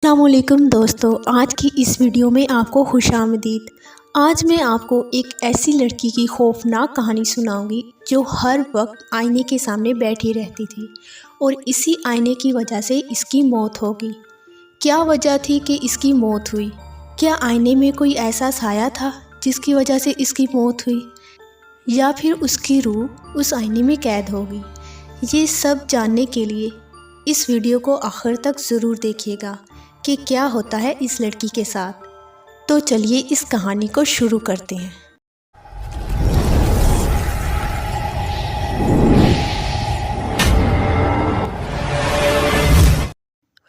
السلام علیکم دوستو، آج کی اس ویڈیو میں آپ کو خوش آمدید۔ آج میں آپ کو ایک ایسی لڑکی کی خوفناک کہانی سناؤں گی جو ہر وقت آئینے کے سامنے بیٹھی رہتی تھی اور اسی آئینے کی وجہ سے اس کی موت ہوگی۔ کیا وجہ تھی کہ اس کی موت ہوئی؟ کیا آئینے میں کوئی ایسا سایہ تھا جس کی وجہ سے اس کی موت ہوئی، یا پھر اس کی روح اس آئینے میں قید ہوگی؟ یہ سب جاننے کے لیے اس ویڈیو کو آخر تک ضرور دیکھیے گا کہ کیا ہوتا ہے اس لڑکی کے ساتھ۔ تو چلیے اس کہانی کو شروع کرتے ہیں۔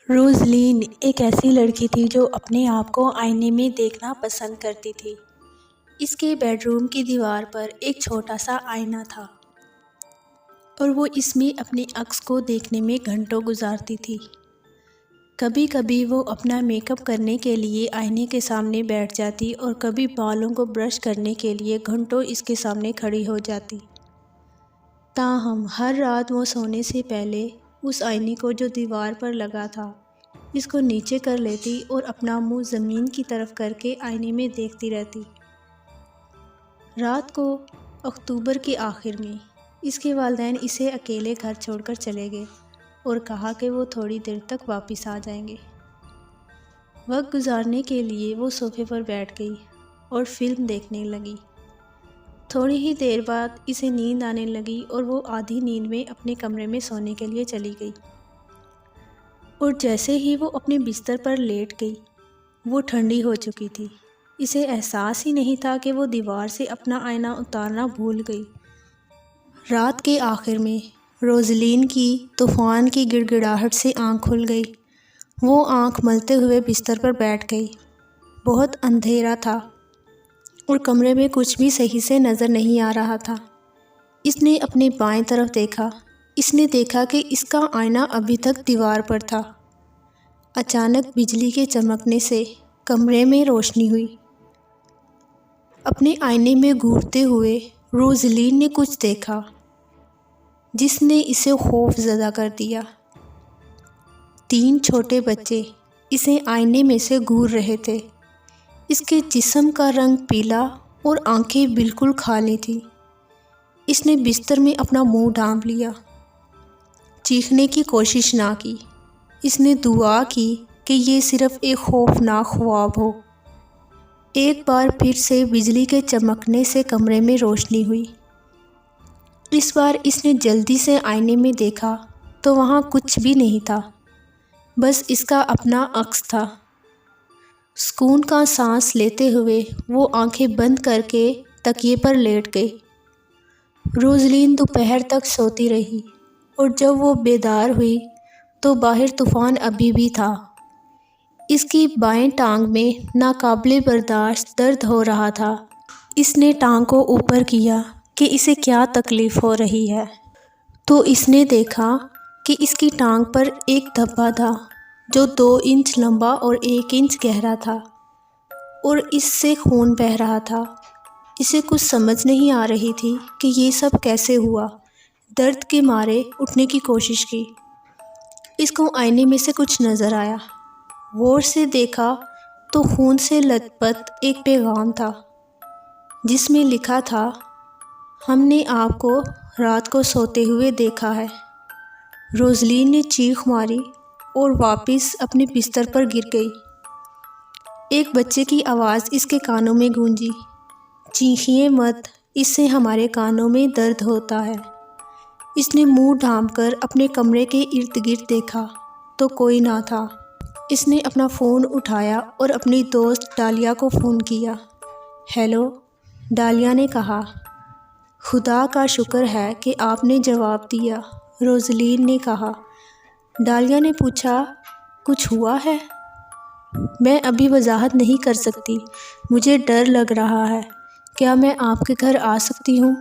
روزلین ایک ایسی لڑکی تھی جو اپنے آپ کو آئینے میں دیکھنا پسند کرتی تھی۔ اس کے بیڈ روم کی دیوار پر ایک چھوٹا سا آئینہ تھا اور وہ اس میں اپنے عکس کو دیکھنے میں گھنٹوں گزارتی تھی۔ کبھی کبھی وہ اپنا میک اپ کرنے کے لیے آئینے کے سامنے بیٹھ جاتی اور کبھی بالوں کو برش کرنے کے لیے گھنٹوں اس کے سامنے کھڑی ہو جاتی۔ تاہم ہر رات وہ سونے سے پہلے اس آئینے کو جو دیوار پر لگا تھا اس کو نیچے کر لیتی اور اپنا منہ زمین کی طرف کر کے آئینے میں دیکھتی رہتی۔ رات کو اکتوبر کے آخر میں اس کے والدین اسے اکیلے گھر چھوڑ کر چلے گئے اور کہا کہ وہ تھوڑی دیر تک واپس آ جائیں گے۔ وقت گزارنے کے لیے وہ صوفے پر بیٹھ گئی اور فلم دیکھنے لگی۔ تھوڑی ہی دیر بعد اسے نیند آنے لگی اور وہ آدھی نیند میں اپنے کمرے میں سونے کے لیے چلی گئی، اور جیسے ہی وہ اپنے بستر پر لیٹ گئی وہ ٹھنڈی ہو چکی تھی۔ اسے احساس ہی نہیں تھا کہ وہ دیوار سے اپنا آئینہ اتارنا بھول گئی۔ رات کے آخر میں روزلین کی طوفان کی گڑ گڑاہٹ سے آنکھ کھل گئی۔ وہ آنکھ ملتے ہوئے بستر پر بیٹھ گئی۔ بہت اندھیرا تھا اور کمرے میں کچھ بھی صحیح سے نظر نہیں آ رہا تھا۔ اس نے اپنے بائیں طرف دیکھا۔ اس نے دیکھا کہ اس کا آئینہ ابھی تک دیوار پر تھا۔ اچانک بجلی کے چمکنے سے کمرے میں روشنی ہوئی۔ اپنے آئینے میں گھورتے ہوئے روزلین نے کچھ دیکھا جس نے اسے خوف زدہ کر دیا۔ 3 چھوٹے بچے اسے آئینے میں سے گھور رہے تھے۔ اس کے جسم کا رنگ پیلا اور آنکھیں بالکل کھالی تھیں۔ اس نے بستر میں اپنا منہ ڈھانپ لیا۔ چیخنے کی کوشش نہ کی۔ اس نے دعا کی کہ یہ صرف ایک خوفناک خواب ہو۔ ایک بار پھر سے بجلی کے چمکنے سے کمرے میں روشنی ہوئی۔ اس بار اس نے جلدی سے آئینے میں دیکھا تو وہاں کچھ بھی نہیں تھا، بس اس کا اپنا عکس تھا۔ سکون کا سانس لیتے ہوئے وہ آنکھیں بند کر کے تکیے پر لیٹ گئی۔ روزلین دوپہر تک سوتی رہی اور جب وہ بیدار ہوئی تو باہر طوفان ابھی بھی تھا۔ اس کی بائیں ٹانگ میں ناقابل برداشت درد ہو رہا تھا۔ اس نے ٹانگ کو اوپر کیا کہ اسے کیا تکلیف ہو رہی ہے، تو اس نے دیکھا کہ اس کی ٹانگ پر ایک دھبا تھا جو 2 انچ لمبا اور 1 انچ گہرا تھا، اور اس سے خون بہہ رہا تھا۔ اسے کچھ سمجھ نہیں آ رہی تھی کہ یہ سب کیسے ہوا۔ درد کے مارے اٹھنے کی کوشش کی۔ اس کو آئینے میں سے کچھ نظر آیا۔ غور سے دیکھا تو خون سے لت پت ایک پیغام تھا جس میں لکھا تھا، ہم نے آپ کو رات کو سوتے ہوئے دیکھا ہے۔ روزلین نے چیخ ماری اور واپس اپنے بستر پر گر گئی۔ ایک بچے کی آواز اس کے کانوں میں گونجی، چیخیے مت، اس سے ہمارے کانوں میں درد ہوتا ہے۔ اس نے منہ ڈھانپ کر اپنے کمرے کے ارد گرد دیکھا تو کوئی نہ تھا۔ اس نے اپنا فون اٹھایا اور اپنی دوست ڈالیا کو فون کیا۔ ہیلو، ڈالیا نے کہا۔ خدا کا شکر ہے کہ آپ نے جواب دیا، روزلین نے کہا۔ ڈالیا نے پوچھا، کچھ ہوا ہے؟ میں ابھی وضاحت نہیں کر سکتی، مجھے ڈر لگ رہا ہے۔ کیا میں آپ کے گھر آ سکتی ہوں؟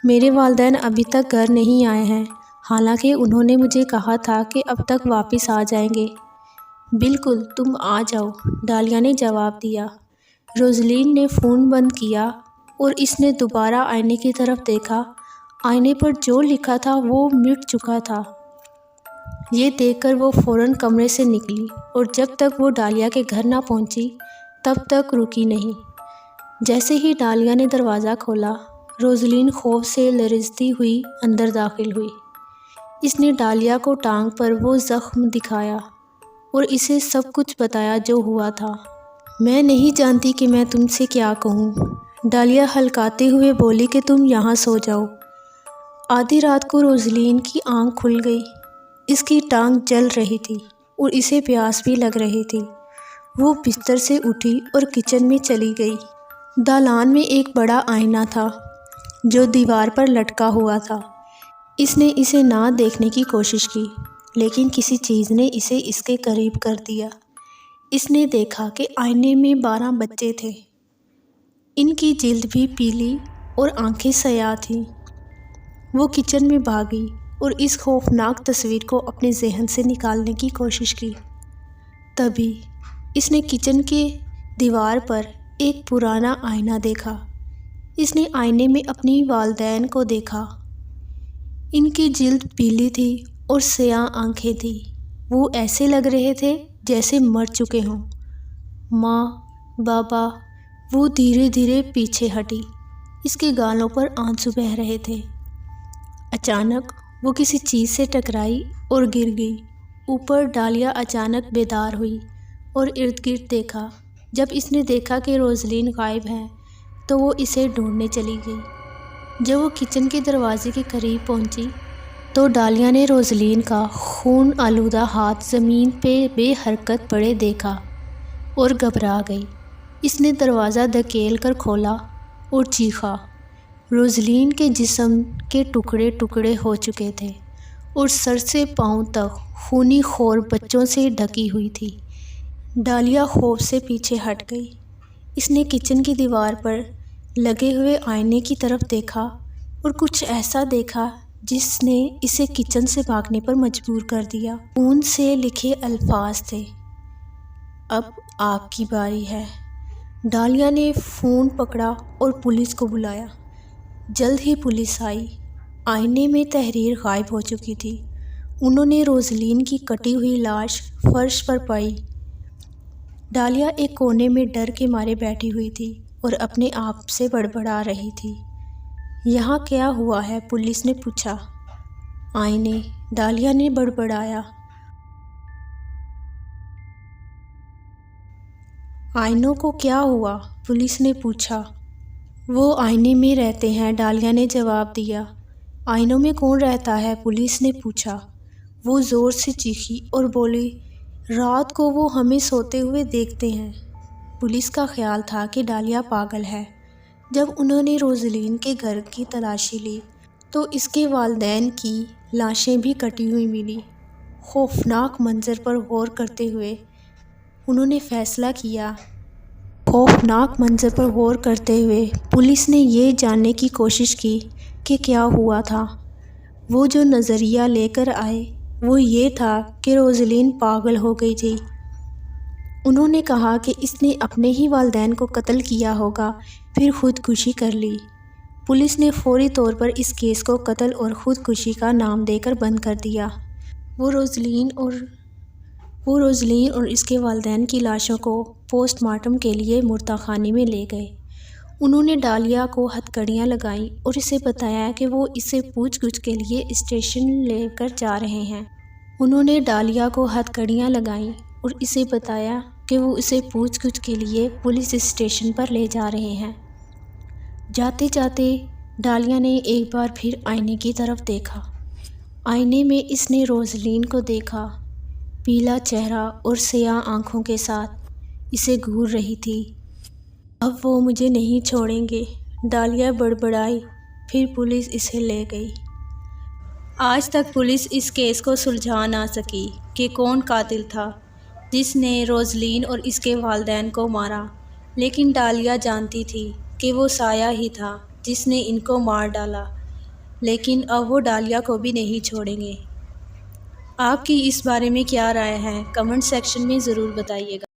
میرے والدین ابھی تک گھر نہیں آئے ہیں، حالانکہ انہوں نے مجھے کہا تھا کہ اب تک واپس آ جائیں گے۔ بالکل، تم آ جاؤ، ڈالیا نے جواب دیا۔ روزلین نے فون بند کیا اور اس نے دوبارہ آئینے کی طرف دیکھا۔ آئینے پر جو لکھا تھا وہ مٹ چکا تھا۔ یہ دیکھ کر وہ فوراً کمرے سے نکلی اور جب تک وہ ڈالیا کے گھر نہ پہنچی تب تک رکی نہیں۔ جیسے ہی ڈالیا نے دروازہ کھولا، روزلین خوف سے لرزتی ہوئی اندر داخل ہوئی۔ اس نے ڈالیا کو ٹانگ پر وہ زخم دکھایا اور اسے سب کچھ بتایا جو ہوا تھا۔ میں نہیں جانتی کہ میں تم سے کیا کہوں، ڈالیا ہلکاتے ہوئے بولی کہ تم یہاں سو جاؤ۔ آدھی رات کو روزلین کی آنکھ کھل گئی۔ اس کی ٹانگ جل رہی تھی اور اسے پیاس بھی لگ رہی تھی۔ وہ بستر سے اٹھی اور کچن میں چلی گئی۔ دالان میں ایک بڑا آئینہ تھا جو دیوار پر لٹکا ہوا تھا۔ اس نے اسے نہ دیکھنے کی کوشش کی لیکن کسی چیز نے اسے اس کے قریب کر دیا۔ اس نے دیکھا کہ آئینے میں 12 بچے تھے۔ ان کی جلد بھی پیلی اور آنکھیں سیاہ تھیں۔ وہ کچن میں بھاگی اور اس خوفناک تصویر کو اپنے ذہن سے نکالنے کی کوشش کی۔ تبھی اس نے کچن کے دیوار پر ایک پرانا آئینہ دیکھا۔ اس نے آئینے میں اپنی والدین کو دیکھا۔ ان کی جلد پیلی تھی اور سیاہ آنکھیں تھیں۔ وہ ایسے لگ رہے تھے جیسے مر چکے ہوں۔ ماں، بابا۔ وہ دھیرے دھیرے پیچھے ہٹی۔ اس کے گالوں پر آنسو بہہ رہے تھے۔ اچانک وہ کسی چیز سے ٹکرائی اور گر گئی۔ اوپر ڈالیا اچانک بیدار ہوئی اور ارد گرد دیکھا۔ جب اس نے دیکھا کہ روزلین غائب ہے تو وہ اسے ڈھونڈنے چلی گئی۔ جب وہ کچن کے دروازے کے قریب پہنچی تو ڈالیا نے روزلین کا خون آلودہ ہاتھ زمین پہ بے حرکت پڑے دیکھا اور گھبرا گئی۔ اس نے دروازہ دھکیل کر کھولا اور چیخا۔ روزلین کے جسم کے ٹکڑے ٹکڑے ہو چکے تھے اور سر سے پاؤں تک خونی خور بچوں سے ڈھکی ہوئی تھی۔ ڈالیا خوف سے پیچھے ہٹ گئی۔ اس نے کچن کی دیوار پر لگے ہوئے آئینے کی طرف دیکھا اور کچھ ایسا دیکھا جس نے اسے کچن سے بھاگنے پر مجبور کر دیا۔ خون سے لکھے الفاظ تھے، اب آپ کی باری ہے۔ ڈالیا نے فون پکڑا اور پولیس کو بلایا۔ جلد ہی پولیس آئی۔ آئینے میں تحریر غائب ہو چکی تھی۔ انہوں نے روزلین کی کٹی ہوئی لاش فرش پر پائی۔ ڈالیا ایک کونے میں ڈر کے مارے بیٹھی ہوئی تھی اور اپنے آپ سے بڑبڑا رہی تھی۔ یہاں کیا ہوا ہے؟ پولیس نے پوچھا۔ آئینے، ڈالیا نے بڑبڑایا۔ آئینوں کو کیا ہوا؟ پولیس نے پوچھا۔ وہ آئینے میں رہتے ہیں، ڈالیا نے جواب دیا۔ آئینوں میں کون رہتا ہے؟ پولیس نے پوچھا۔ وہ زور سے چیخی اور بولی، رات کو وہ ہمیں سوتے ہوئے دیکھتے ہیں۔ پولیس کا خیال تھا کہ ڈالیا پاگل ہے۔ جب انہوں نے روزلین کے گھر کی تلاشی لی تو اس کے والدین کی لاشیں بھی کٹی ہوئی ملی۔ خوفناک منظر پر غور کرتے ہوئے انہوں نے فیصلہ کیا۔ پولیس نے یہ جاننے کی کوشش کی کہ کیا ہوا تھا۔ وہ جو نظریہ لے کر آئے وہ یہ تھا کہ روزلین پاگل ہو گئی تھی۔ انہوں نے کہا کہ اس نے اپنے ہی والدین کو قتل کیا ہوگا پھر خودکشی کر لی۔ پولیس نے فوری طور پر اس کیس کو قتل اور خودکشی کا نام دے کر بند کر دیا۔ وہ روزلین اور اس کے والدین کی لاشوں کو پوسٹ مارٹم کے لیے مردہ خانے میں لے گئے۔ انہوں نے ڈالیا کو ہتھ کڑیاں لگائیں اور اسے بتایا کہ وہ اسے پوچھ گچھ کے لیے اسٹیشن لے کر جا رہے ہیں۔ پولیس اسٹیشن پر لے جا رہے ہیں۔ جاتے جاتے ڈالیا نے ایک بار پھر آئینے کی طرف دیکھا۔ آئینے میں اس نے روزلین کو دیکھا، پیلا چہرہ اور سیاہ آنکھوں کے ساتھ اسے گھور رہی تھی۔ اب وہ مجھے نہیں چھوڑیں گے، ڈالیا بڑبڑائی۔ پھر پولیس اسے لے گئی۔ آج تک پولیس اس کیس کو سلجھا نہ سکی کہ کون قاتل تھا جس نے روزلین اور اس کے والدین کو مارا، لیکن ڈالیا جانتی تھی کہ وہ سایہ ہی تھا جس نے ان کو مار ڈالا۔ لیکن اب وہ ڈالیا کو بھی نہیں چھوڑیں گے۔ آپ کی اس بارے میں کیا رائے ہے؟ کمنٹ سیکشن میں ضرور بتائیے گا۔